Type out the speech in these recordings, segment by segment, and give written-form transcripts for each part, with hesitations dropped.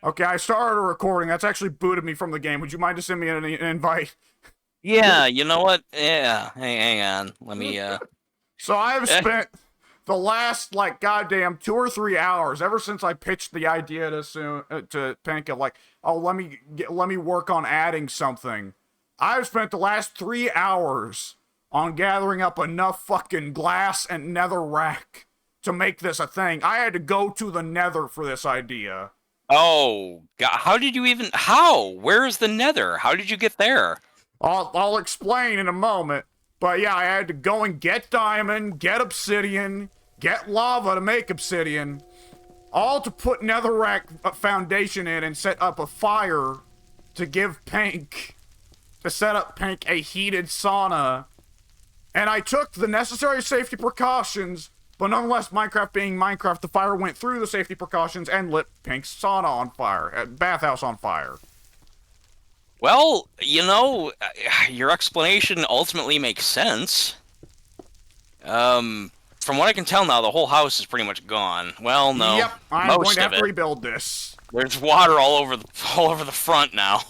Okay, I started a recording. That's actually booted me from the game. Would you mind to send me an invite? Yeah, you know what? Yeah, hang on. Let me, So I have eh, spent the last like goddamn 2 or 3 hours ever since I pitched the idea to Pink of like, oh let me work on adding something. I've spent the last 3 hours on gathering up enough fucking glass and netherrack to make this a thing. I had to go to the nether for this idea. oh, God, how did you even, how? Where is the nether? How did you get there? I'll explain in a moment. But yeah, I had to go and get diamond, get obsidian, get lava to make obsidian, all to put netherrack foundation in and set up a fire to give Pink, to set up Pink a heated sauna. And I took the necessary safety precautions, but nonetheless, Minecraft being Minecraft, the fire went through the safety precautions and lit Pink's sauna on fire, bathhouse on fire. Well, your explanation ultimately makes sense. From what I can tell now, the whole house is pretty much gone. Well, no, Yep, I'm going most to of have to it. rebuild this. There's water all over the front now.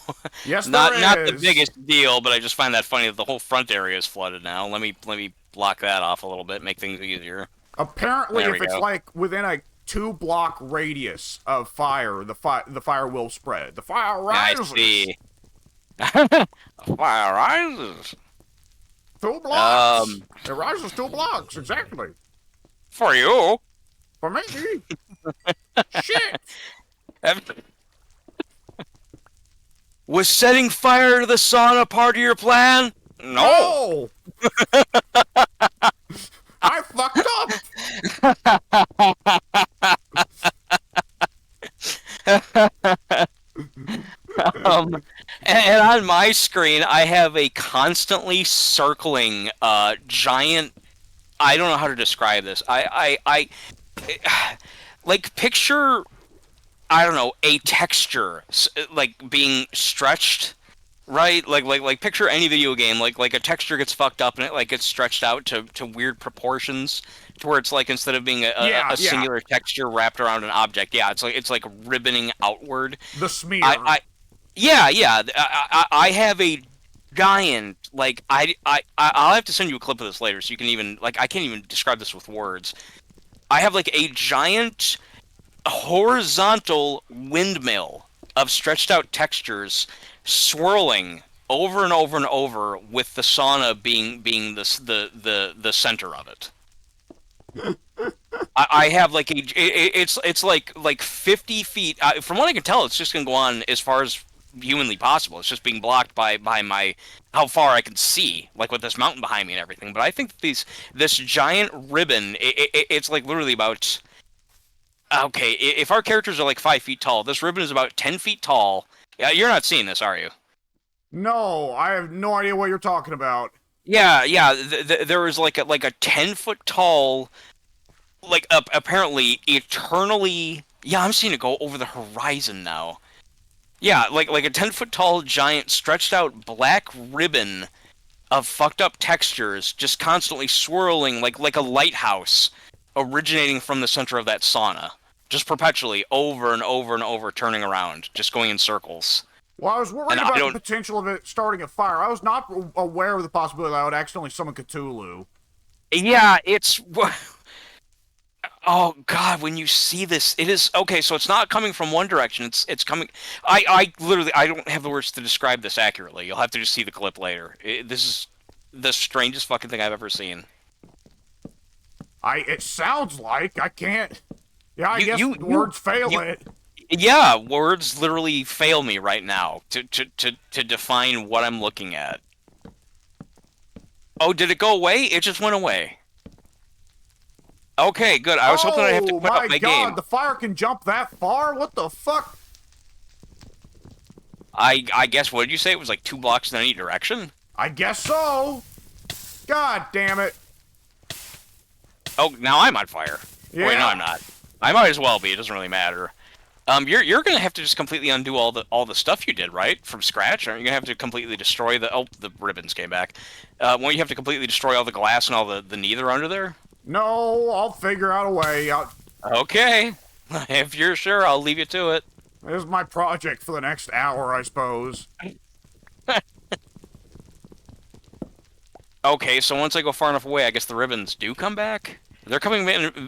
Yes, Not there the is. biggest deal, but I just find that funny that the whole front area is flooded now. Let me block that off a little bit, make things easier. Apparently, There if we it's go. like within a 2 block radius of fire, the fire will spread. The fire I rises. see. Fire rises. 2 blocks. Um, It rises 2 blocks exactly. for you. For me. Shit. Was setting fire to the sauna part of your plan? No. No. I fucked up. Um, and on my screen, I have a constantly circling giant. I don't know how to describe this. Like picture. I don't know, a texture like being stretched, right? Like picture any video game, like a texture gets fucked up and it like gets stretched out to weird proportions, to where it's like instead of being Yeah, a yeah. singular texture wrapped around an object, yeah, it's like ribboning outward. The I, smear. I yeah, I have a giant like I'll have to send you a clip of this later so you can even like I can't even describe this with words. I have like a giant horizontal windmill of stretched out textures swirling over and over and over with the sauna being the center of it. I have like it's like 50 feet from what I can tell it's just gonna go on as far as humanly possible. It's just being blocked by my how far I can see, like with this mountain behind me and everything. But I think this giant ribbon, it's like literally about okay, if our characters are like 5 feet tall, this ribbon is about 10 feet tall. Yeah, you're not seeing this, are you? No, I have no idea what you're talking about. Yeah. There is like a 10 foot tall, like apparently eternally. Yeah, I'm seeing it go over the horizon now. Yeah, like a 10 foot tall giant stretched out black ribbon of fucked up textures, just constantly swirling like a lighthouse, originating from the center of that sauna, just perpetually over and over and over, turning around, just going in circles. Well, I was And worried I about the don't. potential of it starting a fire. I was not aware of the possibility that I would accidentally summon Cthulhu. Yeah, it's. Oh God, when you see this, it is okay. So it's not coming from one direction. It's coming. I literally I don't have the words to describe this accurately. You'll have to just see the clip later. This is the strangest fucking thing I've ever seen. It sounds like I can't. Yeah, I You guess you you words fail you. it. Yeah, words literally fail me right now to define what I'm looking at. Oh, did it go away? It just went away. Okay, good. I was hoping I'd have to Oh quit up my my god, game. the fire can jump that far? What the fuck? I guess what did you say? It was like 2 blocks in any direction? I guess so. God damn it. Oh, now I'm on fire. Wait, no, Yeah. I'm not. I might as well be. It doesn't really matter. You're gonna have to just completely undo all the stuff you did, right, from scratch. Aren't you gonna have to completely destroy the ribbons came back? Won't you have to completely destroy all the glass and all the nether under there? No, I'll figure out a way. Okay, if you're sure, I'll leave you to it. This is my project for the next hour, I suppose. Okay, so once I go far enough away, I guess the ribbons do come back? They're coming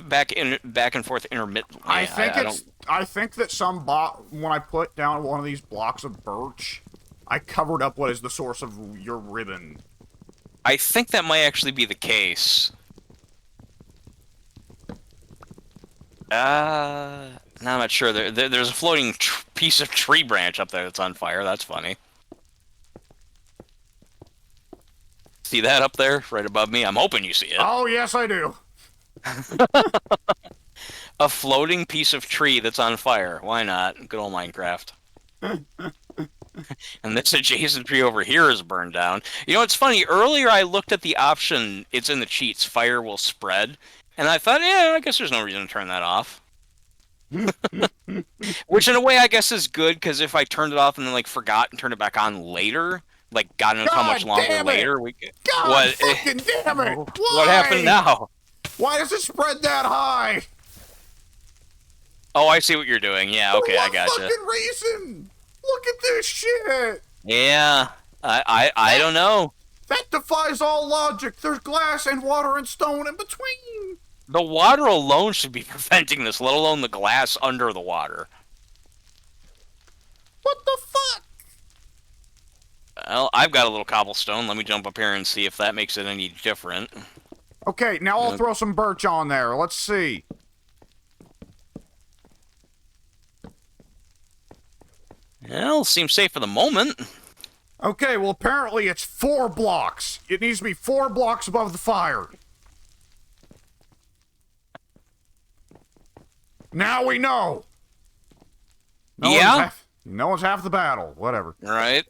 back and forth intermittently. I think that when I put down one of these blocks of birch, I covered up what is the source of your ribbon. I think that might actually be the case. No, I'm not sure. There's a floating piece of tree branch up there that's on fire. That's funny. See that up there, right above me? I'm hoping you see it. Oh, yes, I do. A floating piece of tree that's on fire. Why not? Good old Minecraft. And this adjacent tree over here is burned down. You know, it's funny. Earlier I looked at the option, it's in the cheats, fire will spread. And I thought, yeah, I guess there's no reason to turn that off. Which in a way I guess is good, because if I turned it off and then like forgot and turned it back on later, like got into how much longer later we could... God fucking damn it! Why? What happened now? Why does it spread that high? Oh, I see what you're doing. Yeah, okay, I gotcha. For what fucking reason? Look at this shit! Yeah, I don't know. That defies all logic. There's glass and water and stone in between. The water alone should be preventing this, let alone the glass under the water. What the fuck? Well, I've got a little cobblestone. Let me jump up here and see if that makes it any different. Okay, now I'll throw some birch on there. Let's see. Well, seems safe for the moment. Okay, well, apparently it's 4 blocks. It needs to be 4 blocks above the fire. Now we know. No one's half the battle. Whatever. Right.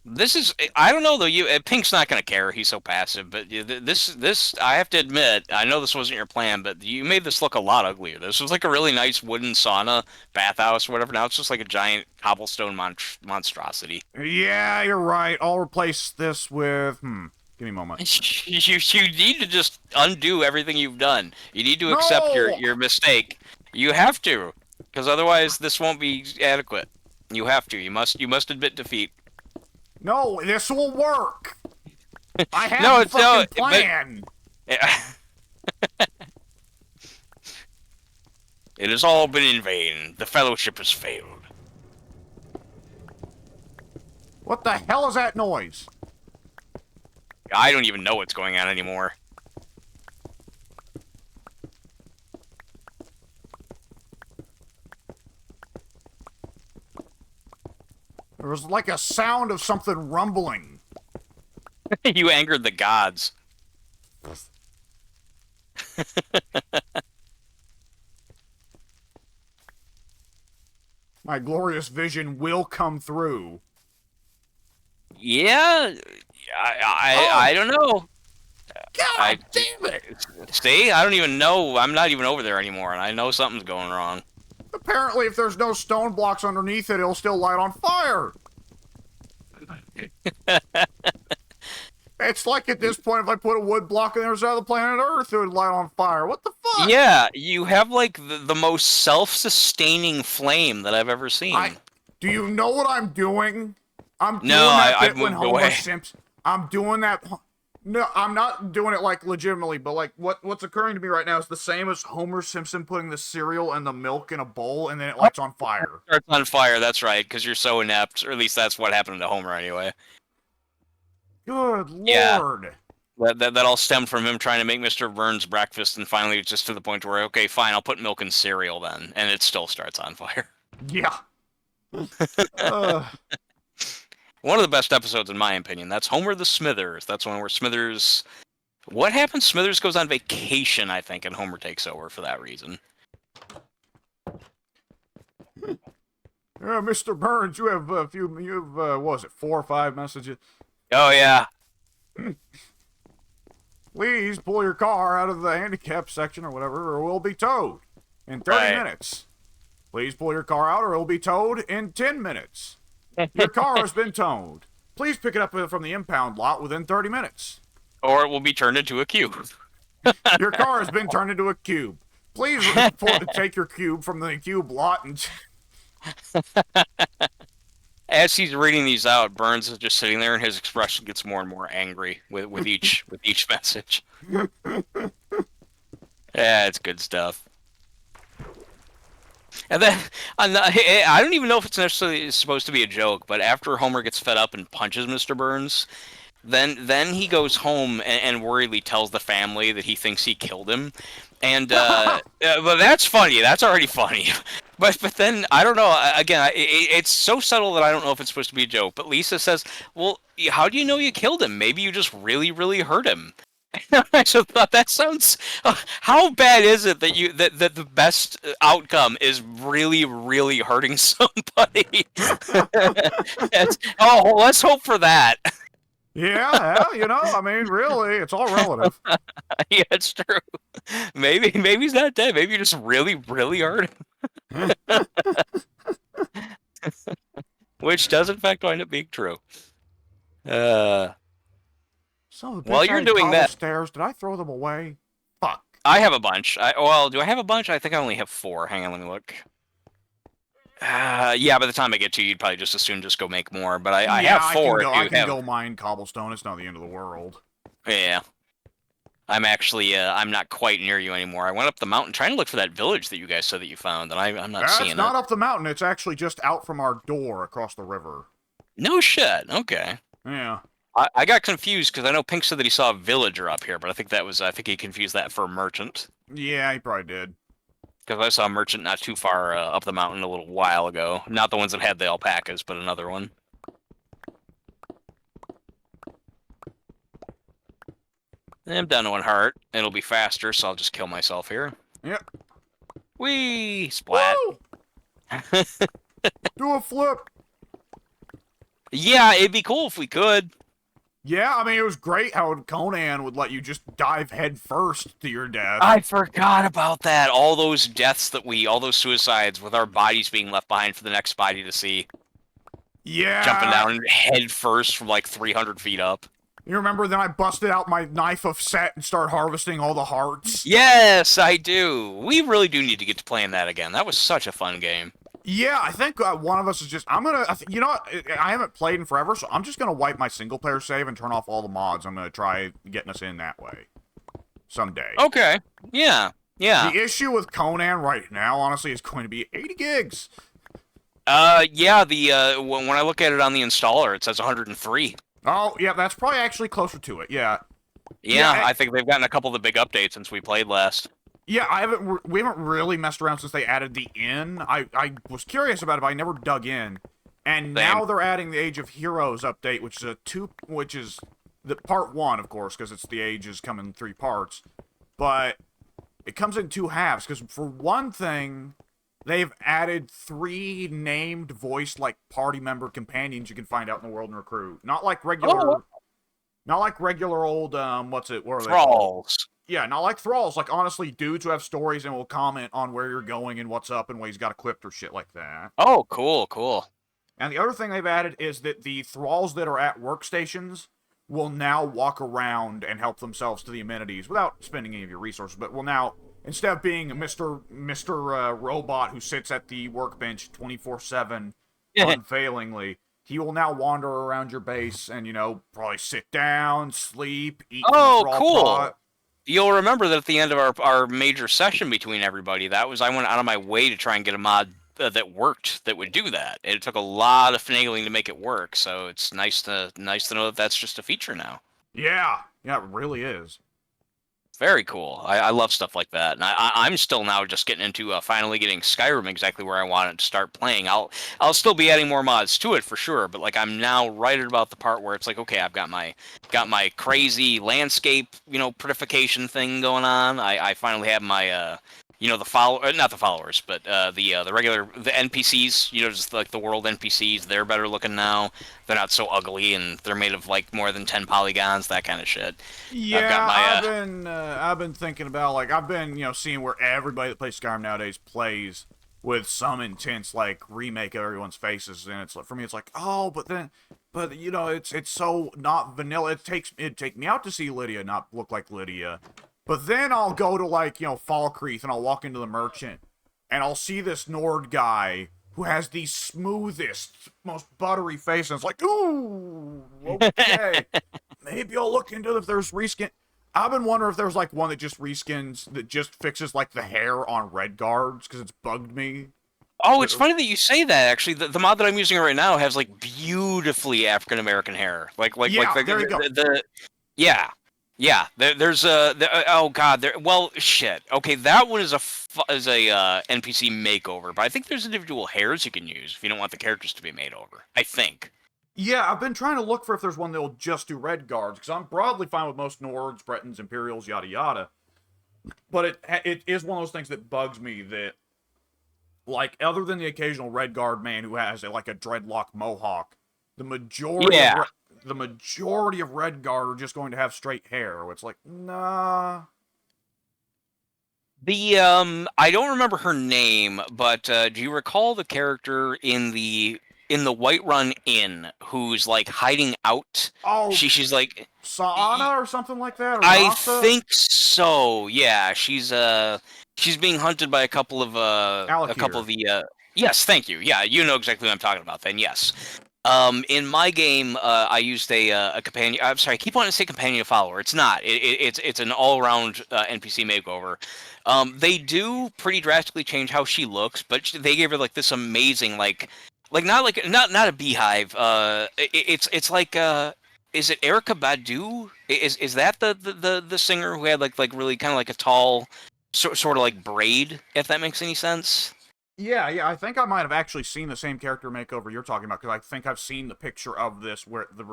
This is, I don't know though, Pink's not going to care, he's so passive, but this, I have to admit, I know this wasn't your plan, but you made this look a lot uglier. This was like a really nice wooden sauna, bathhouse, whatever, now it's just like a giant cobblestone monstrosity. Yeah, you're right, I'll replace this with, give me a moment. You need to just undo everything you've done. You need to accept your mistake. You have to, because otherwise this won't be adequate. You have to, you must admit defeat. No, this will work. I have a fucking plan. But, it has all been in vain. The Fellowship has failed. What the hell is that noise? I don't even know what's going on anymore. There was like a sound of something rumbling. You angered the gods. My glorious vision will come through. Yeah, I don't know. God damn it! See, I don't even know. I'm not even over there anymore, and I know something's going wrong. Apparently, if there's no stone blocks underneath it, it'll still light on fire. It's like at this point, if I put a wood block on the other side of the planet Earth, it would light on fire. What the fuck? Yeah, you have like the most self-sustaining flame that I've ever seen. Do you know what I'm doing? I'm doing I've moved away. I'm doing that. No, I'm not doing it like legitimately, but like what's occurring to me right now is the same as Homer Simpson putting the cereal and the milk in a bowl and then it lights on fire. It starts on fire, that's right, because you're so inept, or at least that's what happened to Homer anyway. Good lord. Yeah. That all stemmed from him trying to make Mr. Burns breakfast, and finally it's just to the point where, okay, fine, I'll put milk in cereal then, and it still starts on fire. Yeah. One of the best episodes, in my opinion. That's Homer the Smithers. That's one where Smithers... What happens? Smithers goes on vacation, I think, and Homer takes over for that reason. Mr. Burns, you have what was it, 4 or 5 messages? Oh, yeah. Please pull your car out of the handicap section or whatever, or we'll be towed in 30 minutes. Please pull your car out or it will be towed in 10 minutes. Your car has been towed. Please pick it up from the impound lot within 30 minutes. Or it will be turned into a cube. Your car has been turned into a cube. Please take your cube from the cube lot and... As he's reading these out, Burns is just sitting there, and his expression gets more and more angry with each message. Yeah, it's good stuff. And then I don't even know if it's necessarily supposed to be a joke, but after Homer gets fed up and punches Mr. Burns, then he goes home and worriedly tells the family that he thinks he killed him, and but that's funny. That's already funny. But then I don't know. Again, it's so subtle that I don't know if it's supposed to be a joke. But Lisa says, "Well, how do you know you killed him? Maybe you just really, really hurt him." I just thought that sounds. How bad is it that that the best outcome is really, really hurting somebody? Oh, let's hope for that. Yeah, you know, I mean, really, it's all relative. Yeah, it's true. Maybe he's not dead. Maybe you just really, really hurt him. Which does in fact wind up being true. So While you're doing that, stairs, did I throw them away? Fuck. I have a bunch. Well, do I have a bunch? I think I only have 4. Hang on, let me look. Yeah, by the time I get to you, you'd probably just as soon just go make more. But I have 4. I can go mine cobblestone. It's not the end of the world. Yeah. I'm actually, I'm not quite near you anymore. I went up the mountain trying to look for that village that you guys said that you found, and I'm not seeing it. It's not up the mountain. It's actually just out from our door across the river. No shit. Okay. Yeah. I got confused because I know Pink said that he saw a villager up here, but I think he confused that for a merchant. Yeah, he probably did. Because I saw a merchant not too far up the mountain a little while ago. Not the ones that had the alpacas, but another one. I'm down to 1 heart. It'll be faster, so I'll just kill myself here. Yep. Whee! Splat. Do a flip. Yeah, it'd be cool if we could. Yeah, I mean, it was great how Conan would let you just dive head first to your death. I forgot about that. All those deaths all those suicides with our bodies being left behind for the next body to see. Yeah. Jumping down head first from like 300 feet up. You remember then I busted out my knife of set and started harvesting all the hearts? Yes, I do. We really do need to get to playing that again. That was such a fun game. Yeah, I think one of us is just, you know what, I haven't played in forever, so I'm just gonna wipe my single player save and turn off all the mods. I'm gonna try getting us in that way. Someday. Okay. Yeah. Yeah. The issue with Conan right now, honestly, is going to be 80 gigs. Yeah, when I look at it on the installer, it says 103. Oh, yeah, that's probably actually closer to it, yeah. Yeah, I think they've gotten a couple of the big updates since we played last. Yeah, we haven't really messed around since they added the inn. I was curious about it, but I never dug in. And now they're adding the Age of Heroes update, which is the part 1, of course, because it's the ages come in 3 parts. But it comes in 2 halves, because for one thing, they've added 3 named voiced like party member companions you can find out in the world and recruit. Not like regular old what's it? What are they called? Thralls. Yeah, not like thralls. Like, honestly, dudes who have stories and will comment on where you're going and what's up and what he's got equipped or shit like that. Oh, cool, cool. And the other thing they've added is that the thralls that are at workstations will now walk around and help themselves to the amenities without spending any of your resources, but will now, instead of being Mr. Robot who sits at the workbench 24/7 unfailingly, he will now wander around your base and, you know, probably sit down, sleep, eat from the thrall cool. pot. You'll remember that at the end of our major session between everybody, I went out of my way to try and get a mod that worked that would do that. It took a lot of finagling to make it work, so it's nice to know that that's just a feature now. Yeah, it really is. Very cool. I love stuff like that, and I'm still now just getting into finally getting Skyrim exactly where I want it to start playing. I'll still be adding more mods to it for sure, but like I'm now right at about the part where it's like, okay, I've got my crazy landscape, you know, prettification thing going on. I finally have my you know, not the followers, but the regular NPCs, you know, just like the world NPCs. They're better looking now. They're not so ugly, and they're made of like more than 10 polygons, that kind of shit. Yeah, I've been thinking about, like, I've been, you know, seeing where everybody that plays Skyrim nowadays plays with some intense like remake of everyone's faces, and it's like, for me, it's like, oh, but you know, it's so not vanilla. It'd take me out to see Lydia not look like Lydia. But then I'll go to, like, you know, Falkreath, and I'll walk into the merchant, and I'll see this Nord guy who has the smoothest, most buttery face, and it's like, ooh, okay. Maybe I'll look into if there's reskin. I've been wondering if there's like one that just reskins, that just fixes like the hair on red guards, because it's bugged me. Oh, it's funny that you say that. Actually, the mod that I'm using right now has like beautifully African American hair. Yeah, like there you go. yeah, yeah. There's a oh god. Well, shit. Okay, that one is a NPC makeover, but I think there's individual hairs you can use if you don't want the characters to be made over. I think. Yeah, I've been trying to look for if there's one that'll just do red guards, because I'm broadly fine with most Nords, Bretons, Imperials, yada yada. But it is one of those things that bugs me that, like, other than the occasional red guard man who has like a dreadlock mohawk, the majority of red guard are just going to have straight hair. It's like, nah. The I don't remember her name, but do you recall the character in the Whiterun Inn who's like hiding out? Oh, She's like Saana or something like that. Or I Nasa? think so. Yeah, she's being hunted by a couple of the yes, thank you. Yeah, you know exactly what I'm talking about then. Yes. In my game, I used a companion. I'm sorry, I keep wanting to say companion follower. It's not. It's an all-around NPC makeover. They do pretty drastically change how she looks, but they gave her like this amazing not a beehive. It's like is it Erica Badu? Is that the singer who had like really kind of like a tall sort of like braid? If that makes any sense. Yeah, I think I might have actually seen the same character makeover you're talking about, because I think I've seen the picture of this where the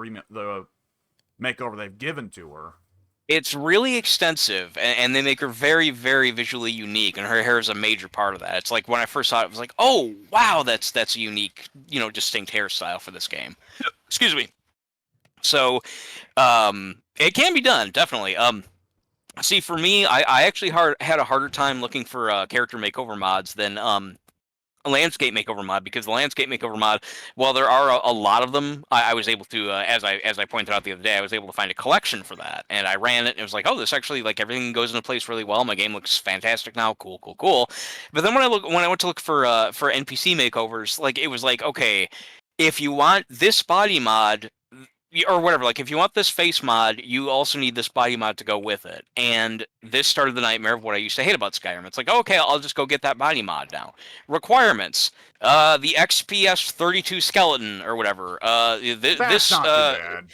makeover they've given to her. It's really extensive, and they make her very, very visually unique, and her hair is a major part of that. It's like when I first saw it, it was like, oh wow, that's a unique, distinct hairstyle for this game. Excuse me. So, it can be done, definitely. See, for me, I actually had a harder time looking for character makeover mods than a landscape makeover mod, because the landscape makeover mod, while there are a lot of them, I was able to, as I pointed out the other day, I was able to find a collection for that, and I ran it, and it was like, oh, this actually, like, everything goes into place really well. My game looks fantastic now. Cool. But then when I went to look for NPC makeovers, like, it was like, okay, if you want this body mod, or whatever, like if you want this face mod, you also need this body mod to go with it. And this started the nightmare of what I used to hate about Skyrim. It's like, okay, I'll just go get that body mod now. Requirements: the XPS 32 skeleton or whatever. That's not too bad.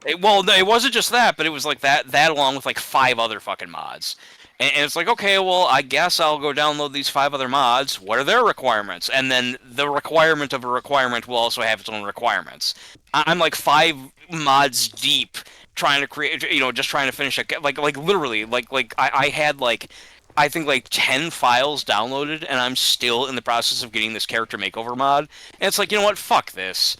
It wasn't just that, but it was like that along with like 5 other fucking mods. And it's like, okay, well, I guess I'll go download these 5 other mods. What are their requirements? And then the requirement of a requirement will also have its own requirements. I'm like 5 mods deep trying to create, just trying to finish it. Like literally, I had like, I think like 10 files downloaded, and I'm still in the process of getting this character makeover mod. And it's like, you know what? Fuck this.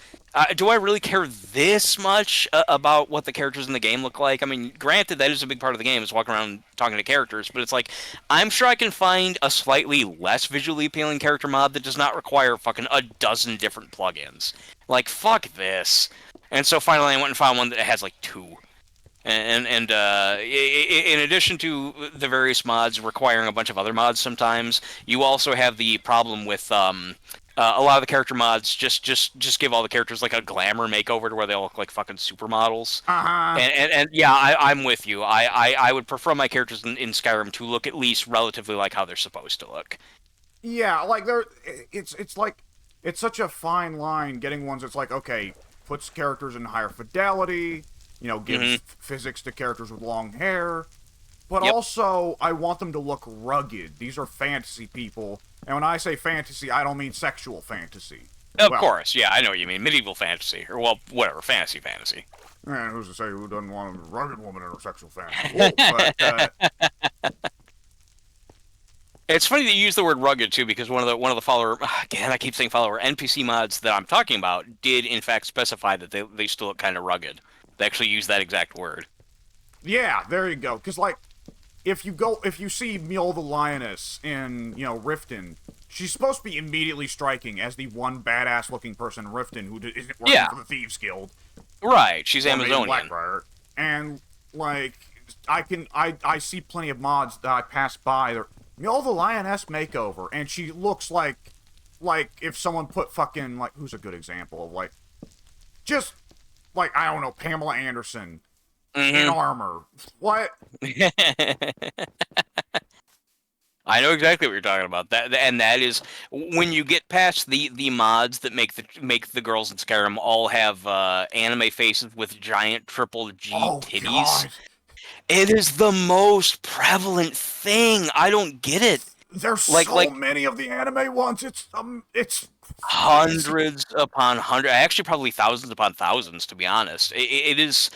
Do I really care this much about what the characters in the game look like? I mean, granted, that is a big part of the game, is walking around talking to characters, but it's like, I'm sure I can find a slightly less visually appealing character mod that does not require fucking a dozen different plugins. Like, fuck this. And so finally I went and found one that has like 2. And in addition to the various mods requiring a bunch of other mods sometimes, you also have the problem with a lot of the character mods just give all the characters like a glamour makeover to where they all look like fucking supermodels. Uh-huh. And yeah, I'm with you. I would prefer my characters in Skyrim to look at least relatively like how they're supposed to look. Yeah, like it's like, it's such a fine line getting ones that's like, okay, puts characters in higher fidelity, gives physics to characters with long hair, but also I want them to look rugged. These are fantasy people, and when I say fantasy, I don't mean sexual fantasy. Of course, yeah, I know what you mean. Medieval fantasy, or well, whatever, fantasy. And who's to say who doesn't want a rugged woman in her sexual fantasy? Well, but, it's funny that you use the word rugged too, because one of the follower, again, I keep saying follower, NPC mods that I'm talking about did in fact specify that they still look kind of rugged. They actually use that exact word. Yeah, there you go. Because like, if you see Mjolnir the Lioness in Riften, she's supposed to be immediately striking as the one badass looking person in Riften who isn't working for the Thieves Guild. Right, she's Amazonian. And like, I see plenty of mods that I pass by. Mjolnir the Lioness makeover, and she looks like like if someone put fucking like who's a good example of like just like I don't know Pamela Anderson in Mm-hmm. armor. What? I know exactly what you're talking about. And that is when you get past the mods that make the girls in Skyrim all have anime faces with giant triple G Oh titties. God. It is the most prevalent thing. I don't get it. There's Like so like many of the anime ones. It's crazy. hundreds upon hundreds, actually probably thousands upon thousands, to be honest. It is.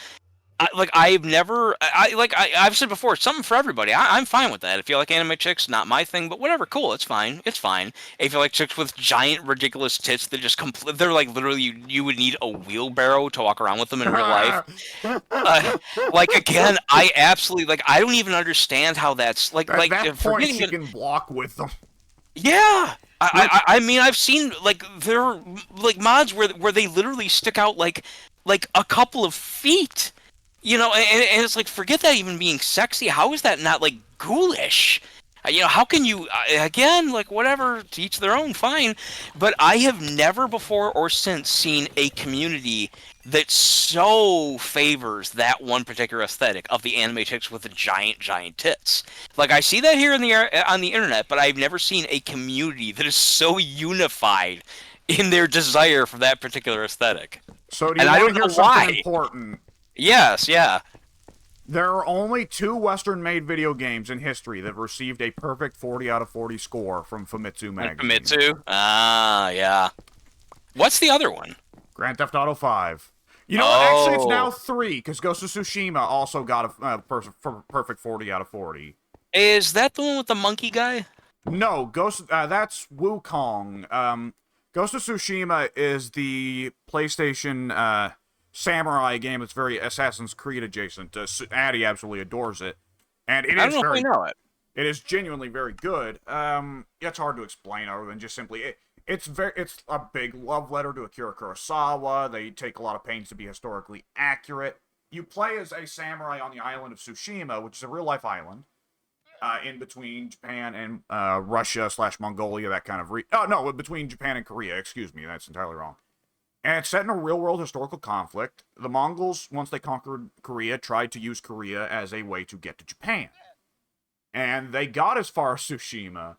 I've never, I've said before, something for everybody. I'm fine with that. If you like anime chicks, not my thing, but whatever, cool, it's fine, it's fine. If you like chicks with giant, ridiculous tits that just they're like literally you would need a wheelbarrow to walk around with them in real life. Like again, I absolutely I don't even understand how that's At that point, forgetting she that. can block with them. Yeah. Like, I mean I've seen there are mods where they literally stick out like a couple of feet. You know, and it's like, forget that even being sexy. How is that not, like, ghoulish? You know, how can you, again, like, whatever, to each their own, fine. But I have never before or since seen a community that so favors that one particular aesthetic of the anime chicks with the giant, giant tits. Like, I see that here on the internet, but I've never seen a community that is so unified in their desire for that particular aesthetic. so do you And I want to don't hear know something why. important? Yes, yeah. There are only 2 Western-made video games in history that received a perfect 40 out of 40 score from Famitsu magazine. Famitsu? Ah, yeah. What's the other one? Grand Theft Auto 5. You know what? Actually, it's now Oh. 3, because Ghost of Tsushima also got a perfect 40 out of 40. Is that the one with the monkey guy? No, that's Wukong. Ghost of Tsushima is the PlayStation samurai game that's very Assassin's Creed adjacent. Addy absolutely adores it, and it I is don't know if I know it. it is genuinely very good. It's hard to explain other than just simply it's a big love letter to Akira Kurosawa. They take a lot of pains to be historically accurate. You play as a samurai on the island of Tsushima, which is a real life island. In between Japan and Russia / Mongolia, that kind of between Japan and Korea, excuse me, that's entirely wrong. And it's set in a real-world historical conflict. The Mongols, once they conquered Korea, tried to use Korea as a way to get to Japan. And they got as far as Tsushima,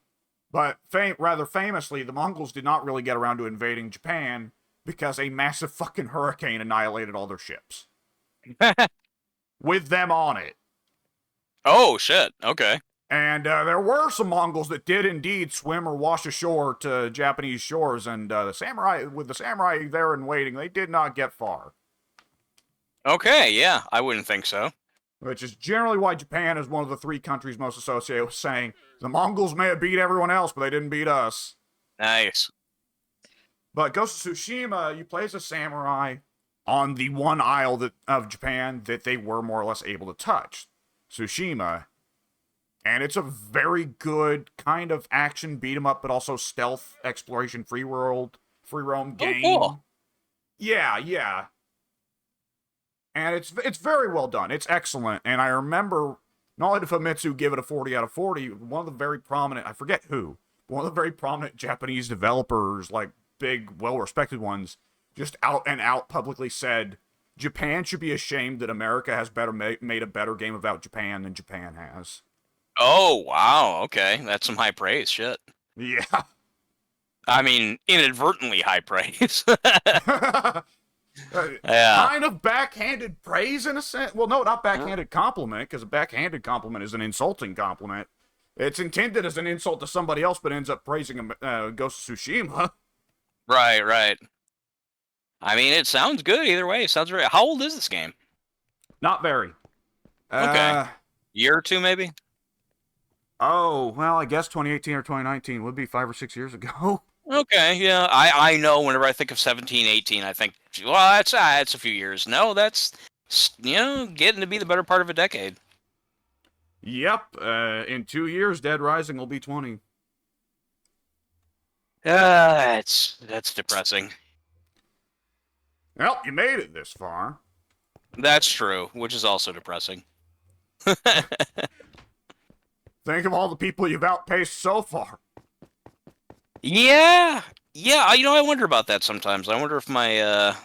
but rather famously, the Mongols did not really get around to invading Japan because a massive fucking hurricane annihilated all their ships. With them on it. Oh, shit. Okay. And there were some Mongols that did indeed swim or wash ashore to Japanese shores, and the samurai there in waiting, they did not get far. Okay, yeah. I wouldn't think so. Which is generally why Japan is one of the 3 countries most associated with saying, the Mongols may have beat everyone else, but they didn't beat us. Nice. But Ghost of Tsushima, you play as a samurai on the one isle of Japan that they were more or less able to touch, Tsushima. And it's a very good kind of action beat 'em up, but also stealth exploration free roam game. Oh, cool. Yeah. And it's very well done. It's excellent. And I remember not only did Famitsu give it a 40 out of 40, one of the very prominent, I forget who, one of the very prominent Japanese developers, like big, well-respected ones, just out and out publicly said, Japan should be ashamed that America has made a better game about Japan than Japan has. Oh, wow. Okay. That's some high praise. Shit. Yeah. I mean, inadvertently high praise. Yeah. Yeah. Kind of backhanded praise in a sense. Well, no, not backhanded compliment, because a backhanded compliment is an insulting compliment. It's intended as an insult to somebody else, but ends up praising Ghost of Tsushima. Right. I mean, it sounds good either way. It sounds very. How old is this game? Not very. Okay. Year or two, maybe? Oh, well, I guess 2018 or 2019 would be 5 or 6 years ago. Okay, yeah. I know whenever I think of 17, 18, I think, well, that's a few years. No, that's, getting to be the better part of a decade. Yep. In 2 years, Dead Rising will be 20. That's depressing. Well, you made it this far. That's true, which is also depressing. Think of all the people you've outpaced so far. Yeah, yeah. I wonder about that sometimes. I wonder if my,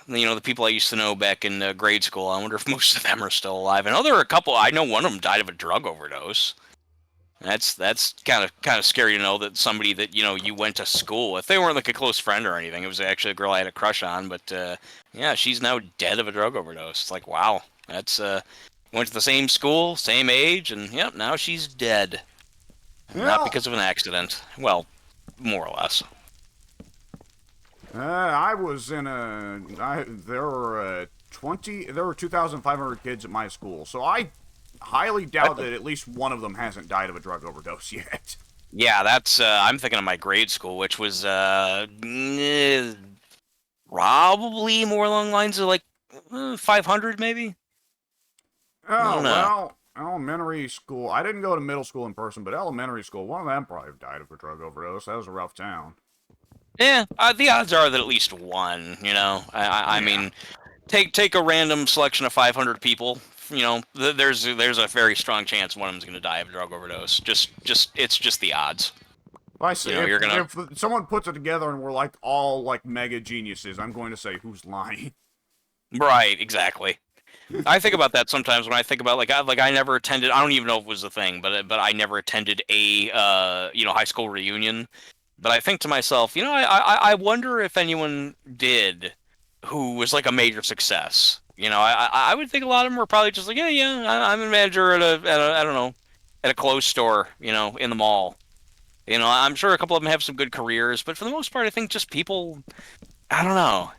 the people I used to know back in grade school. I wonder if most of them are still alive. I know there are a couple. I know one of them died of a drug overdose. That's kind of scary to know that somebody that you went to school with. They weren't like a close friend or anything. It was actually a girl I had a crush on, but yeah, she's now dead of a drug overdose. It's like wow, that's went to the same school, same age, and yep, now she's dead. Not Well, because of an accident. Well, more or less. I was in there were 2,500 kids at my school, so I highly doubt that at least one of them hasn't died of a drug overdose yet. Yeah, that's I'm thinking of my grade school, which was probably more along the lines of like 500 maybe. I Oh, don't know. well, elementary school. I didn't go to middle school in person, but elementary school, one of them probably died of a drug overdose. That was a rough town. Yeah, the odds are that at least one. I Yeah. mean, take a random selection of 500 people. There's a very strong chance one of them's going to die of a drug overdose. Just it's just the odds. If I say You're gonna if someone puts it together and we're like all like mega geniuses, I'm going to say who's lying. right exactly. I think about that sometimes when I think about I never attended. I don't even know if it was a thing, but I never attended a high school reunion. But I think to myself, I wonder if anyone did who was like a major success. I would think a lot of them were probably just like, yeah, I'm a manager at a I don't know, at a clothes store, in the mall. I'm sure a couple of them have some good careers, but for the most part, I think just people, I don't know.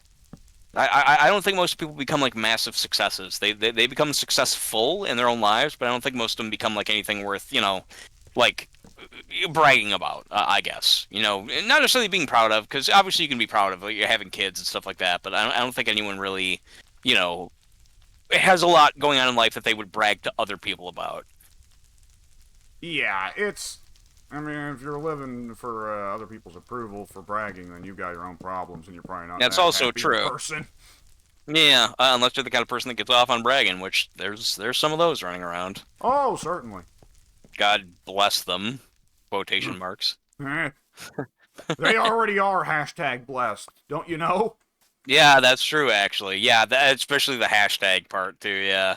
I don't think most people become like massive successes. They become successful in their own lives, but I don't think most of them become like anything worth, like bragging about, I guess. Not necessarily being proud of, because obviously you can be proud of like, having kids and stuff like that. But I don't think anyone really, you know, has a lot going on in life that they would brag to other people about. Yeah, it's. I mean, if you're living for other people's approval for bragging, then you've got your own problems, and you're probably not That's that also happy of a true. person. Yeah, unless you're the kind of person that gets off on bragging, which there's some of those running around. Oh, certainly. God bless them. Quotation marks. Eh, they already are hashtag blessed, don't you know? Yeah, that's true. Actually, yeah, especially the hashtag part too. Yeah,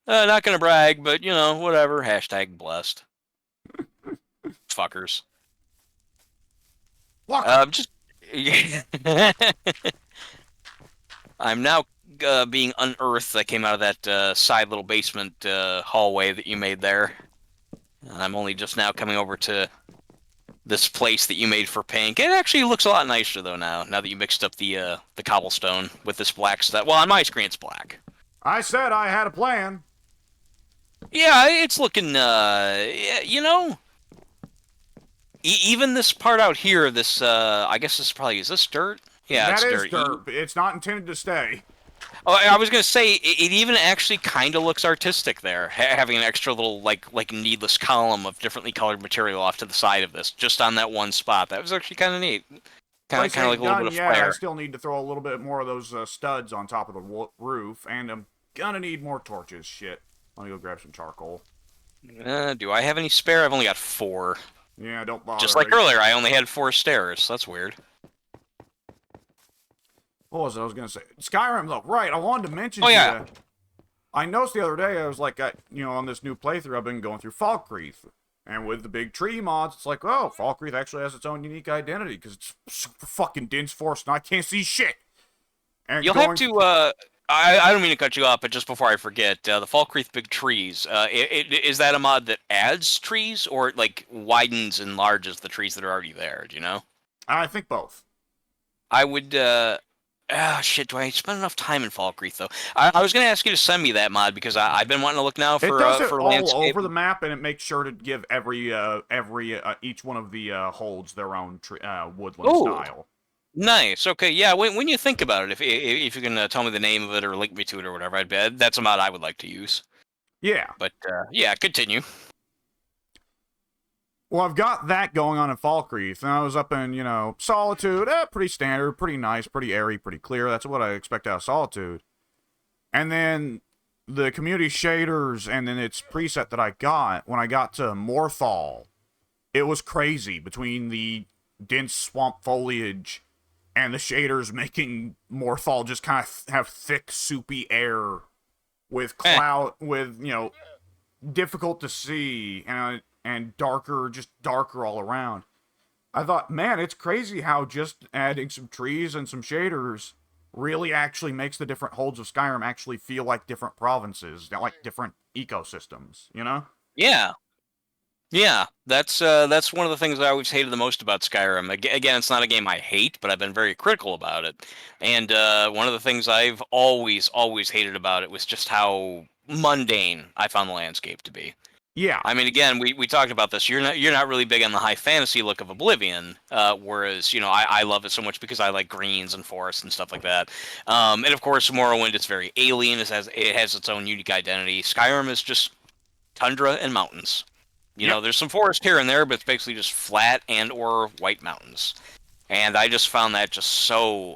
not gonna brag, but whatever. Hashtag blessed. Fuckers. Fucker. Just. I'm now being unearthed. I came out of that side little basement hallway that you made there. I'm only just now coming over to this place that you made for Pink. It actually looks a lot nicer though now that you mixed up the cobblestone with this black stuff. Well, on my screen it's black. I said I had a plan. Yeah, it's looking. Yeah, even this part out here. This I guess this probably is this dirt. Yeah, That it's is dirt. dirt. It's not intended to stay. Oh, I was gonna say it even actually kind of looks artistic there, having an extra little like needless column of differently colored material off to the side of this, just on that one spot. That was actually kind of neat. Kind Place of like ain't a little bit done of yet. I flair. still need to throw a little bit more of those studs on top of the roof, and I'm gonna need more torches. Shit. Let me go grab some charcoal. Do I have any spare? I've only got 4. Yeah, don't bother. Just like earlier, I only had 4 stairs. That's weird. What was it I was gonna say? Skyrim, though. Right, I wanted to mention Oh to yeah. you. I noticed the other day, I was like, on this new playthrough, I've been going through Falkreath. And with the big tree mods, it's like, oh, Falkreath actually has its own unique identity, because it's super fucking dense forest and I can't see shit. And You'll have to. I don't mean to cut you off, but just before I forget, the Falkreath Big Trees. Is that a mod that adds trees or like widens and enlarges the trees that are already there? Do you know? I think both. I would. Shit. Do I spend enough time in Falkreath though? I was gonna ask you to send me that mod because I've been wanting to look now It does it for all landscape. over the map, and it makes sure to give every each one of the holds their own woodland Ooh. style. Nice. Okay. Yeah. When you think about it, if you can tell me the name of it or link me to it or whatever, I'd bet that's a mod I would like to use. Yeah. But yeah, continue. Well, I've got that going on in Falkreath, and I was up in, Solitude. Pretty standard, pretty nice, pretty airy, pretty clear. That's what I expect out of Solitude. And then the community shaders and then its preset that I got, when I got to Morthal, it was crazy between the dense swamp foliage, and the shaders making Morthal just kind of have thick, soupy air with cloud, with, you know, difficult to see, and darker, just darker all around. I thought, man, it's crazy how just adding some trees and some shaders really actually makes the different holds of Skyrim actually feel like different provinces, like different ecosystems, you know? Yeah. Yeah, that's one of the things I always hated the most about Skyrim. Again, it's not a game I hate, but I've been very critical about it. And one of the things I've always hated about it was just how mundane I found the landscape to be. Yeah. I mean, again, we talked about this. You're not really big on the high fantasy look of Oblivion, whereas I love it so much because I like greens and forests and stuff like that. And of course, Morrowind is very alien. It has its own unique identity. Skyrim is just tundra and mountains. You know, there's some forest here and there, but it's basically just flat and or white mountains. And I just found that just so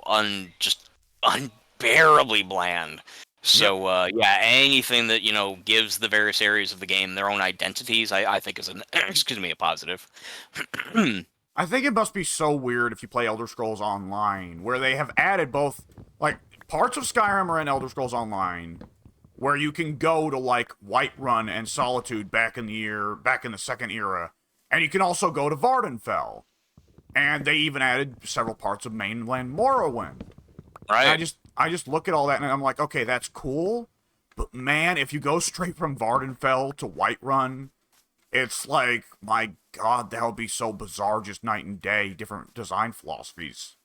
just unbearably bland. So yeah, anything that gives the various areas of the game their own identities, I think is an excuse me, a positive. I think it must be so weird if you play Elder Scrolls Online, where they have added both, like, parts of Skyrim are in Elder Scrolls Online, where you can go to, like, Whiterun and Solitude back in the second era, and you can also go to Vardenfell. And they even added several parts of mainland Morrowind. Right. I just look at all that and I'm like, okay, that's cool, but man, if you go straight from Vardenfell to Whiterun, it's like, my god, that would be so bizarre, just night and day, different design philosophies.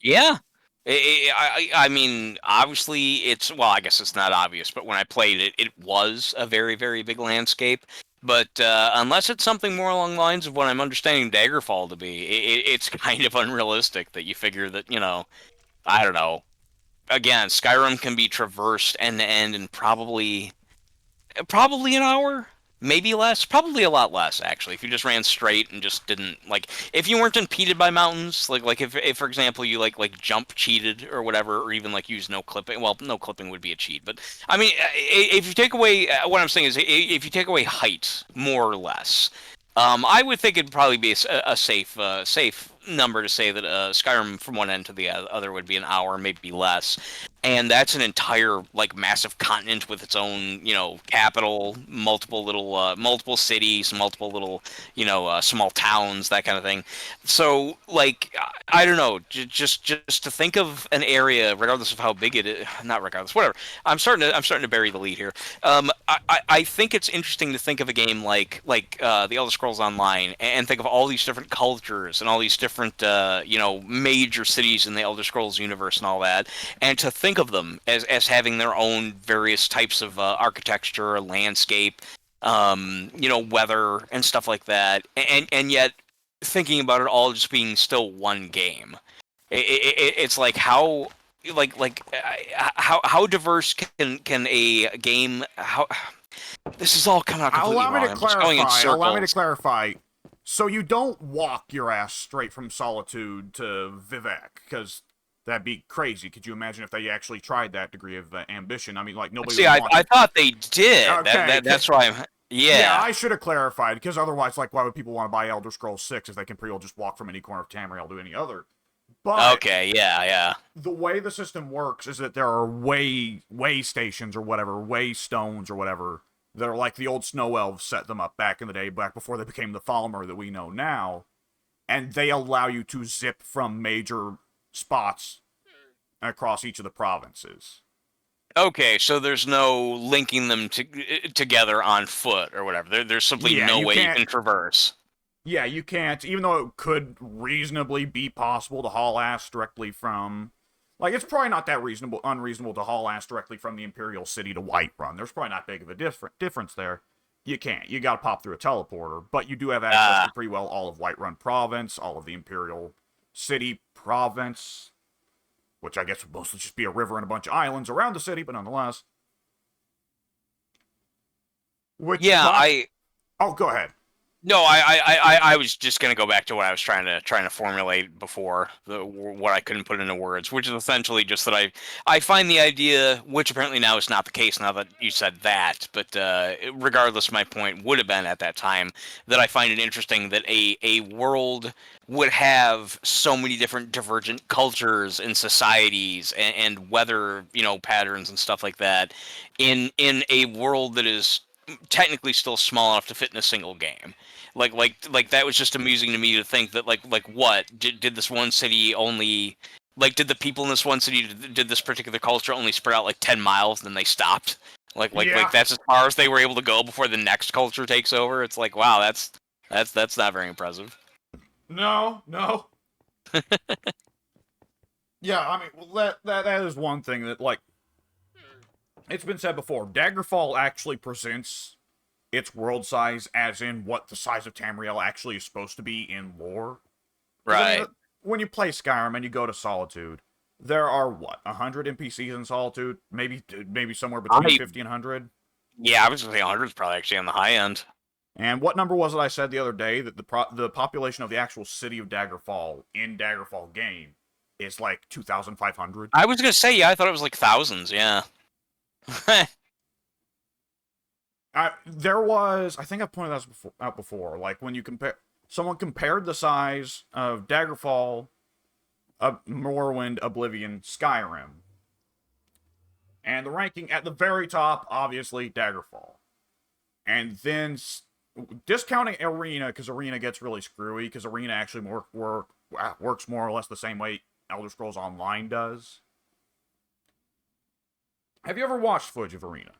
Yeah. I mean, obviously, well, I guess it's not obvious, but when I played it, it was a very, very big landscape. But unless it's something more along the lines of what I'm understanding Daggerfall to be, it's kind of unrealistic that you figure that, I don't know. Again, Skyrim can be traversed end to end in probably an hour, maybe less, probably a lot less actually. If you just ran straight and just didn't if you weren't impeded by mountains, like if for example you like jump cheated or whatever, or even like use no clipping. Well, no clipping would be a cheat, but I mean, if you take away what I'm saying is if you take away height more or less, I would think it'd probably be a safe number to say that Skyrim from one end to the other would be an hour, maybe less, and that's an entire like massive continent with its own capital, multiple cities, multiple little small towns, that kind of thing. So like I don't know, just to think of an area, regardless of how big it is, not regardless, whatever. I'm starting to bury the lead here. I think it's interesting to think of a game like the Elder Scrolls Online and think of all these different cultures and all these different major cities in the Elder Scrolls universe and all that, and to think of them as having their own various types of architecture, landscape, weather and stuff like that, and yet thinking about it all just being still one game. It's like how how diverse can a game this is all coming out completely wrong. I'm just going in circles. Allow me to clarify. So you don't walk your ass straight from Solitude to Vivec, because that'd be crazy. Could you imagine if they actually tried that degree of ambition? I mean, like, nobody See, would want I thought they did. Okay, that's why I'm... Yeah, I should have clarified, because otherwise, like, why would people want to buy Elder Scrolls 6 if they can pretty well just walk from any corner of Tamriel to any other? But okay, yeah. The way the system works is that there are way stations or whatever, way stones or whatever, that are like the old snow elves set them up back in the day, back before they became the Falmer that we know now. And they allow you to zip from major spots across each of the provinces. Okay, so there's no linking them together on foot or whatever. There's simply no way you can traverse. Yeah, you can't, even though it could reasonably be possible to haul ass directly from... Like, it's probably not that unreasonable to haul ass directly from the Imperial City to Whiterun. There's probably not big of a difference there. You can't. You gotta pop through a teleporter. But you do have access to pretty well all of Whiterun Province, all of the Imperial City Province, which I guess would mostly just be a river and a bunch of islands around the city, but nonetheless. Oh, go ahead. No, I was just gonna go back to what I was trying to formulate before what I couldn't put into words, which is essentially just that I find the idea, which apparently now is not the case now that you said that, but regardless, my point would have been at that time that I find it interesting that a world would have so many different divergent cultures and societies and weather patterns and stuff like that in a world that is technically still small enough to fit in a single game. Like that was just amusing to me to think that like what did this one city only did the people in this one city did this particular culture only spread out like 10 miles, then they stopped? Like that's as far as they were able to go before the next culture takes over. It's like, wow, that's not very impressive. No. Yeah, I mean, well, that is one thing that, like, it's been said before. Daggerfall actually presents its world size as in what the size of Tamriel actually is supposed to be in lore. 'Cause, I mean, Right. when you play Skyrim and you go to Solitude, there are what 100 NPCs in Solitude, maybe somewhere between 50 and 100. Yeah, I was gonna say 100 is probably actually on the high end. And what number was it I said the other day that the population of the actual city of Daggerfall in Daggerfall game is like 2,500? I was gonna say, yeah, I thought it was like thousands. Yeah. There was, I think I pointed out before, like when you someone compared the size of Daggerfall, Morrowind, Oblivion, Skyrim, and the ranking at the very top, obviously Daggerfall, and then discounting Arena because Arena gets really screwy because Arena actually works more or less the same way Elder Scrolls Online does. Have you ever watched footage of Arena?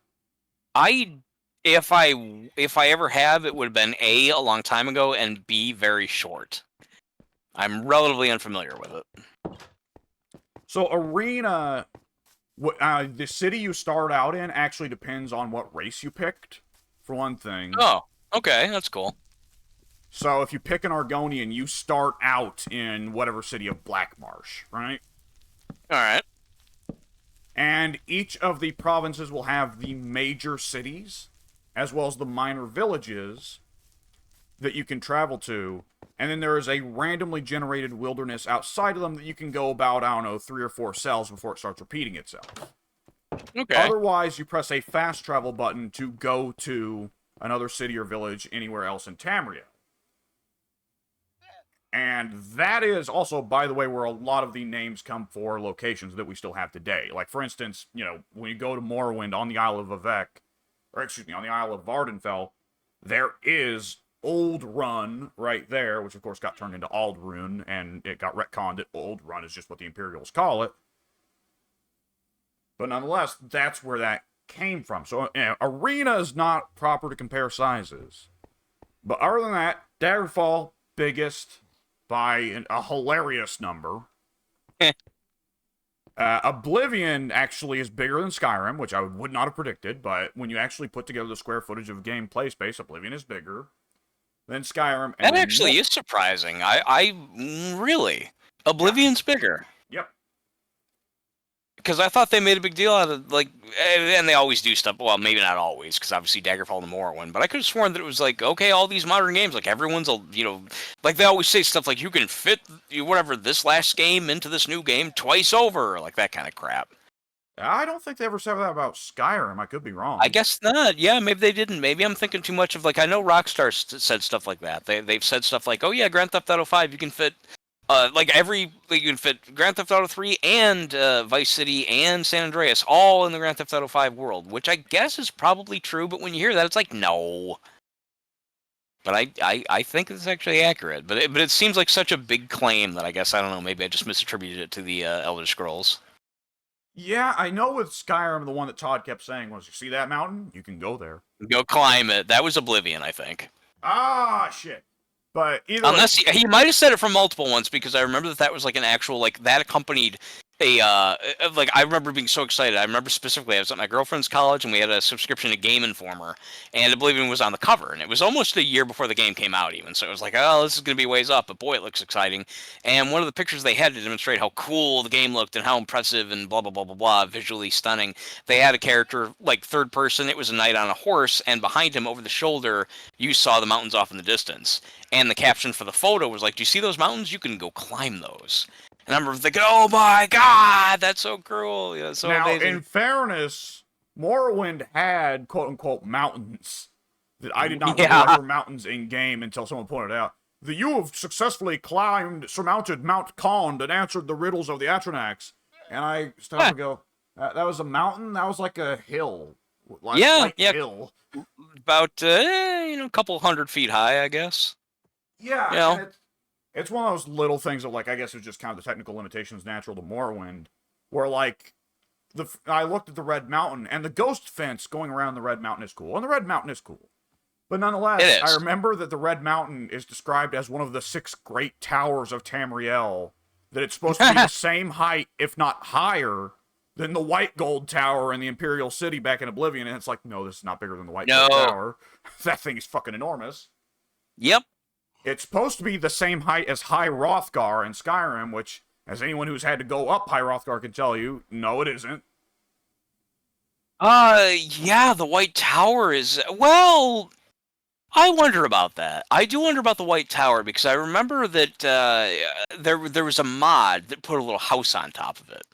If I ever have, it would have been A, a long time ago, and B, very short. I'm relatively unfamiliar with it. So Arena, the city you start out in actually depends on what race you picked, for one thing. Oh, okay, that's cool. So if you pick an Argonian, you start out in whatever city of Blackmarsh, right? All right. And each of the provinces will have the major cities, as well as the minor villages that you can travel to. And then there is a randomly generated wilderness outside of them that you can go about, I don't know, 3 or 4 cells before it starts repeating itself. Okay. Otherwise, you press a fast travel button to go to another city or village anywhere else in Tamriel. And that is also, by the way, where a lot of the names come for locations that we still have today. Like, for instance, when you go to Morrowind on the Isle of Vivec, on the Isle of Vardenfell, there is Old Run right there, which of course got turned into Aldrun, and it got retconned that Old Run is just what the Imperials call it. But nonetheless, that's where that came from. So, Arena is not proper to compare sizes. But other than that, Daggerfall, biggest by a hilarious number. Oblivion actually is bigger than Skyrim, which I would not have predicted, but when you actually put together the square footage of gameplay space, Oblivion is bigger than Skyrim. That actually is surprising. I really, Oblivion's bigger. Yep. Because I thought they made a big deal out of, like, and they always do stuff. Well, maybe not always, because obviously Daggerfall and Morrowind. But I could have sworn that it was like, okay, all these modern games, like everyone's, like they always say stuff like you can fit whatever this last game into this new game twice over, like that kind of crap. I don't think they ever said that about Skyrim. I could be wrong. I guess not. Yeah, maybe they didn't. Maybe I'm thinking too much of, like, I know Rockstar said stuff like that. They've said stuff like, oh yeah, Grand Theft Auto 5, you can fit. You can fit Grand Theft Auto 3 and Vice City and San Andreas all in the Grand Theft Auto 5 world, which I guess is probably true, but when you hear that, it's like, no. But I think it's actually accurate. But it seems like such a big claim that I guess, I don't know, maybe I just misattributed it to the Elder Scrolls. Yeah, I know with Skyrim, the one that Todd kept saying was, you see that mountain? You can go there. Go climb it. That was Oblivion, I think. Ah, shit. But either Unless he might have said it from multiple ones, because I remember that was like an actual, like, that accompanied like I remember being so excited. I remember specifically I was at my girlfriend's college and we had a subscription to Game Informer, and I believe it was on the cover, and it was almost a year before the game came out even. So it was like, oh, this is gonna be ways up, but boy, it looks exciting. And one of the pictures they had to demonstrate how cool the game looked and how impressive and blah blah blah blah blah, visually stunning. They had a character like third person. It was a knight on a horse, and behind him over the shoulder, you saw the mountains off in the distance. And the caption for the photo was like, "Do you see those mountains? You can go climb those." And I remember thinking, "Oh my God, that's so cool! Yeah, so Now, amazing." in fairness, Morrowind had quote unquote mountains that I did not realize were mountains in game until someone pointed out that you have successfully surmounted Mount Kond, and answered the riddles of the Atranax. And I stopped and go, that was a mountain? That was like a hill. Like, Yeah. hill. About a couple 100 feet high, I guess. Yeah, You know? and it's one of those little things of, like, I guess it's just kind of the technical limitations natural to Morrowind, where, like, I looked at the Red Mountain, and the ghost fence going around the Red Mountain is cool, and the Red Mountain is cool. But nonetheless, It I is. remember that the Red Mountain is described as one of the 6 great towers of Tamriel, that it's supposed to be the same height, if not higher, than the White Gold Tower in the Imperial City back in Oblivion, and it's like, no, this is not bigger than the White Gold No. Tower. That thing is fucking enormous. Yep. It's supposed to be the same height as High Hrothgar in Skyrim, which, as anyone who's had to go up High Hrothgar can tell you, no, it isn't. Yeah, the White Tower is, well, I wonder about that. I do wonder about the White Tower because I remember that there was a mod that put a little house on top of it,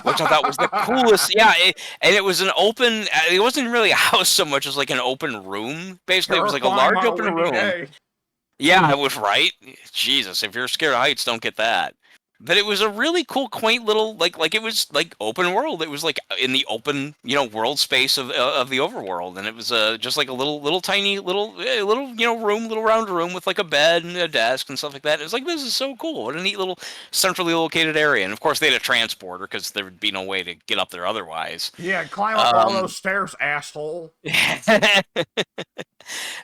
which I thought was the coolest. Yeah, and it was an open. It wasn't really a house so much as like an open room. Basically, it was like a Terrifying large on open windy room. day. Yeah, I was right. Jesus, if you're scared of heights, don't get that. But it was a really cool, quaint little like it was like open world. It was like in the open, world space of the overworld, and it was just like a little tiny little room, little round room with like a bed and a desk and stuff like that. It was like, this is so cool. What a neat little centrally located area. And of course, they had a transporter because there would be no way to get up there otherwise. Yeah, climb up all those stairs, asshole.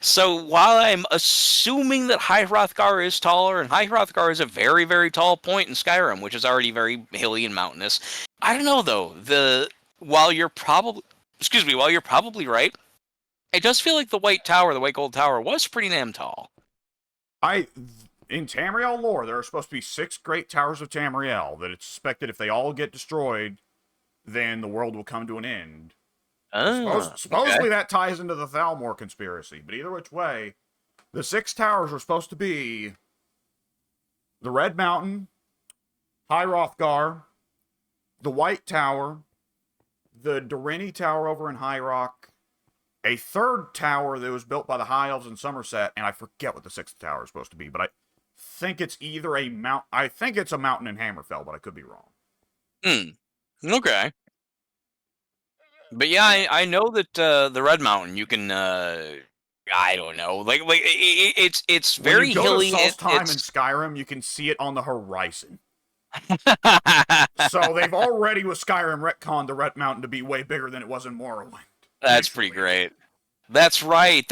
So while I'm assuming that High Hrothgar is taller, and High Hrothgar is a very, very tall point in Skyrim, which is already very hilly and mountainous, I don't know though. While you're probably right, it does feel like the White Tower, the White Gold Tower, was pretty damn tall. In Tamriel lore, there are supposed to be 6 great towers of Tamriel that it's suspected if they all get destroyed, then the world will come to an end. Supposedly that ties into the Thalmor conspiracy, but either which way, the 6 towers were supposed to be the Red Mountain, High Hrothgar, the White Tower, the Doreni Tower over in High Rock, a 3rd tower that was built by the High Elves in Somerset, and I forget what the 6th tower is supposed to be, but I think it's either I think it's a mountain in Hammerfell, but I could be wrong. Okay. But yeah, I know that the Red Mountain, you can I don't know, like it's very when you go hilly. To Solstheim in Skyrim, you can see it on the horizon. So they've already with Skyrim retconned the Red Mountain to be way bigger than it was in Morrowind. That's pretty great. That's right.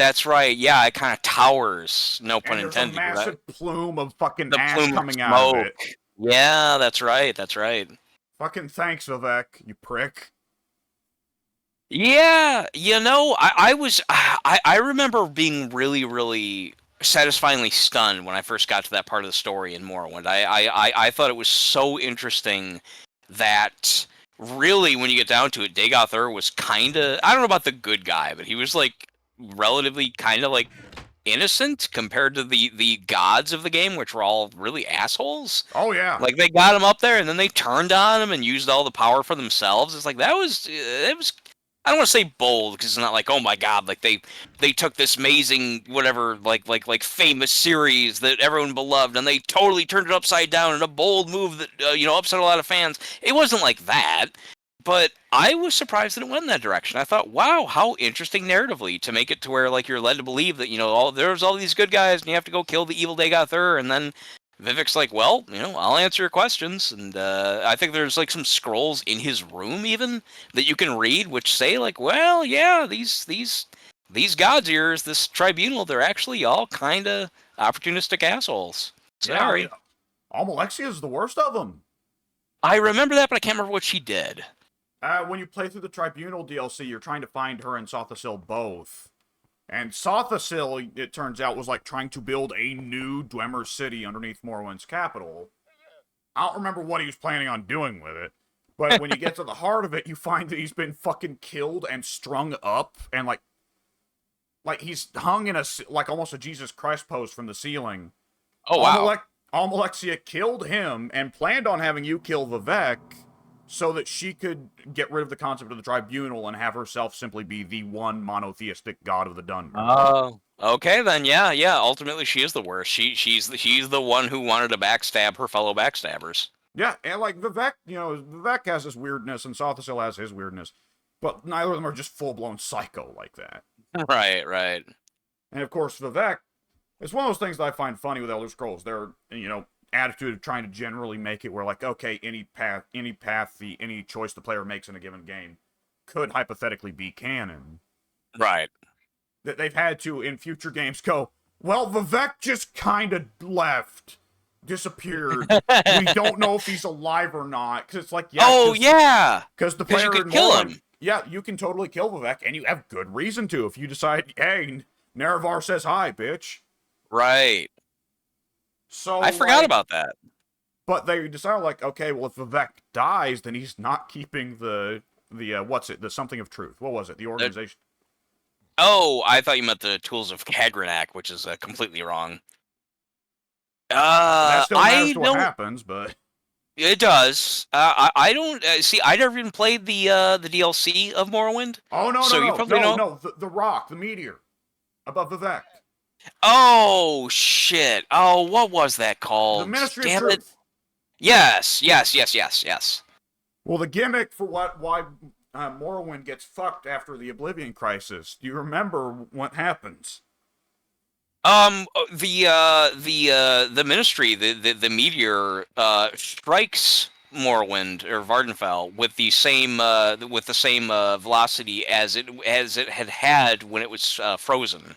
Yeah, it kind of towers. No pun intended. There's a massive plume of fucking the ash plume coming of out of it. Yeah, that's right. Fucking thanks, Vivek, you prick. Yeah, I remember being really, really satisfyingly stunned when I first got to that part of the story in Morrowind. I thought it was so interesting that really, when you get down to it, Dagoth Ur was kind of, I don't know about the good guy, but he was like relatively kind of like innocent compared to the gods of the game, which were all really assholes. Oh yeah. Like they got him up there and then they turned on him and used all the power for themselves. It's like it was I don't want to say bold because it's not like, oh my god, like they took this amazing whatever like famous series that everyone beloved and they totally turned it upside down in a bold move that upset a lot of fans. It wasn't like that, but I was surprised that it went in that direction. I thought, wow, how interesting narratively to make it to where like you're led to believe that there's all these good guys and you have to go kill the evil Dagoth Ur, and then Vivek's like, well, I'll answer your questions, and I think there's like some scrolls in his room even that you can read, which say like, well, yeah, these gods of yours, this tribunal, they're actually all kind of opportunistic assholes. Sorry. Yeah, Almalexia is the worst of them. I remember that, but I can't remember what she did. When you play through the Tribunal DLC, you're trying to find her and Sothasil both. And Sothasil, it turns out, was like trying to build a new Dwemer city underneath Morrowind's capital. I don't remember what he was planning on doing with it. But when you get to the heart of it, you find that he's been fucking killed and strung up, and like he's hung in a like almost a Jesus Christ pose from the ceiling. Oh wow! Almalexia killed him and planned on having you kill Vivek, so that she could get rid of the concept of the Tribunal and have herself simply be the one monotheistic god of the Dunmer. Oh, okay then. Yeah, yeah. Ultimately, she is the worst. She's the one who wanted to backstab her fellow backstabbers. Yeah, and like Vivek, Vivek has his weirdness and Sothasil has his weirdness, but neither of them are just full-blown psycho like that. Right, right. And of course, Vivek, it's one of those things that I find funny with Elder Scrolls. Their, attitude of trying to generally make it where, like, okay, any choice the player makes in a given game could hypothetically be canon. Right. That they've had to, in future games, go, well, Vivek just kind of left. Disappeared. We don't know if he's alive or not. Because it's like, yeah. Oh, yeah! Because the player you could kill him. Yeah, you can totally kill Vivek, and you have good reason to if you decide, hey, Nerevar says hi, bitch. Right. So I forgot about that. But they decided, like, okay, well, if Vivek dies, then he's not keeping the the something of truth. What was it? The organization. Oh, I thought you meant the Tools of Kagrenac, which is completely wrong. That still matters to what happens, but it does. I don't see. I never even played the DLC of Morrowind. Oh no, so no, the rock, the meteor, above Vivek. Oh shit! Oh, what was that called? The Ministry of Truth. Yes. Well, the gimmick for why Morrowind gets fucked after the Oblivion Crisis. Do you remember what happens? The Ministry, the meteor, strikes Morrowind or Vardenfell with the same velocity as it had when it was frozen.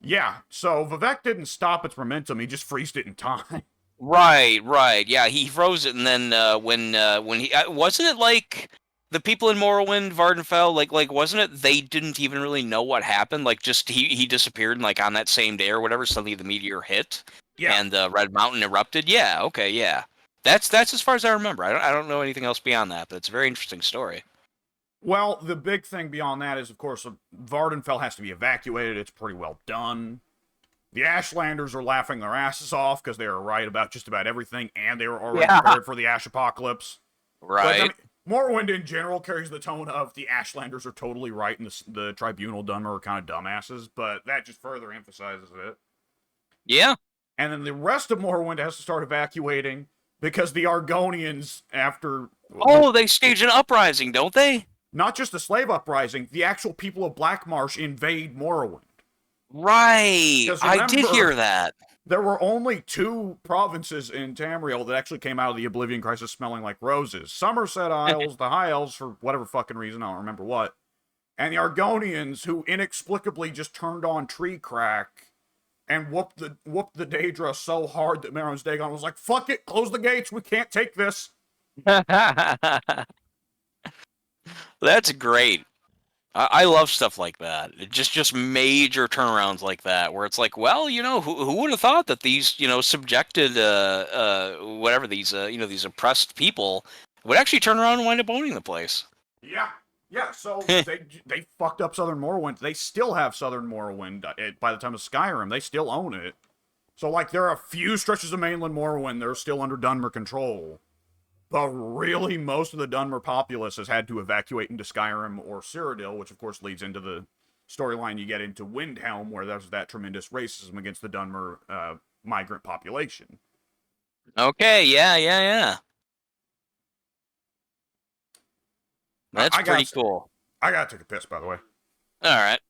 Yeah, so Vivek didn't stop its momentum; he just freezed it in time. Right. Yeah, he froze it, and then when he wasn't it like the people in Morrowind, Vardenfell, like wasn't it they didn't even really know what happened? Like just he disappeared, and like on that same day or whatever, suddenly the meteor hit, and the Red Mountain erupted. Yeah, okay, yeah. That's as far as I remember. I don't know anything else beyond that, but it's a very interesting story. Well, the big thing beyond that is, of course, Vardenfell has to be evacuated. It's pretty well done. The Ashlanders are laughing their asses off because they were right about just about everything, and they were already prepared for the Ash Apocalypse. Right. But, Morrowind in general carries the tone of the Ashlanders are totally right, and the Tribunal Dunmer are kind of dumbasses, but that just further emphasizes it. Yeah. And then the rest of Morrowind has to start evacuating because the Argonians, after... Oh, they stage an uprising, don't they? Not just the slave uprising, the actual people of Blackmarsh invade Morrowind. Right. Remember, I did hear that. There were only 2 provinces in Tamriel that actually came out of the Oblivion Crisis smelling like roses. Somerset Isles, the High Elves, for whatever fucking reason, I don't remember what. And the Argonians, who inexplicably just turned on Tree Crack and whooped the Daedra so hard that Marin's Dagon was like, fuck it, close the gates, we can't take this. That's great. I love stuff like that. Just major turnarounds like that, where it's like, well, who would have thought that these, subjected, whatever these, these oppressed people would actually turn around and wind up owning the place. Yeah. So they fucked up Southern Morrowind. They still have Southern Morrowind by the time of Skyrim. They still own it. So like, there are a few stretches of mainland Morrowind that are still under Dunmer control. But really, most of the Dunmer populace has had to evacuate into Skyrim or Cyrodiil, which of course leads into the storyline you get into Windhelm, where there's that tremendous racism against the Dunmer migrant population. Okay, yeah. That's pretty cool. I gotta take a piss, by the way. All right.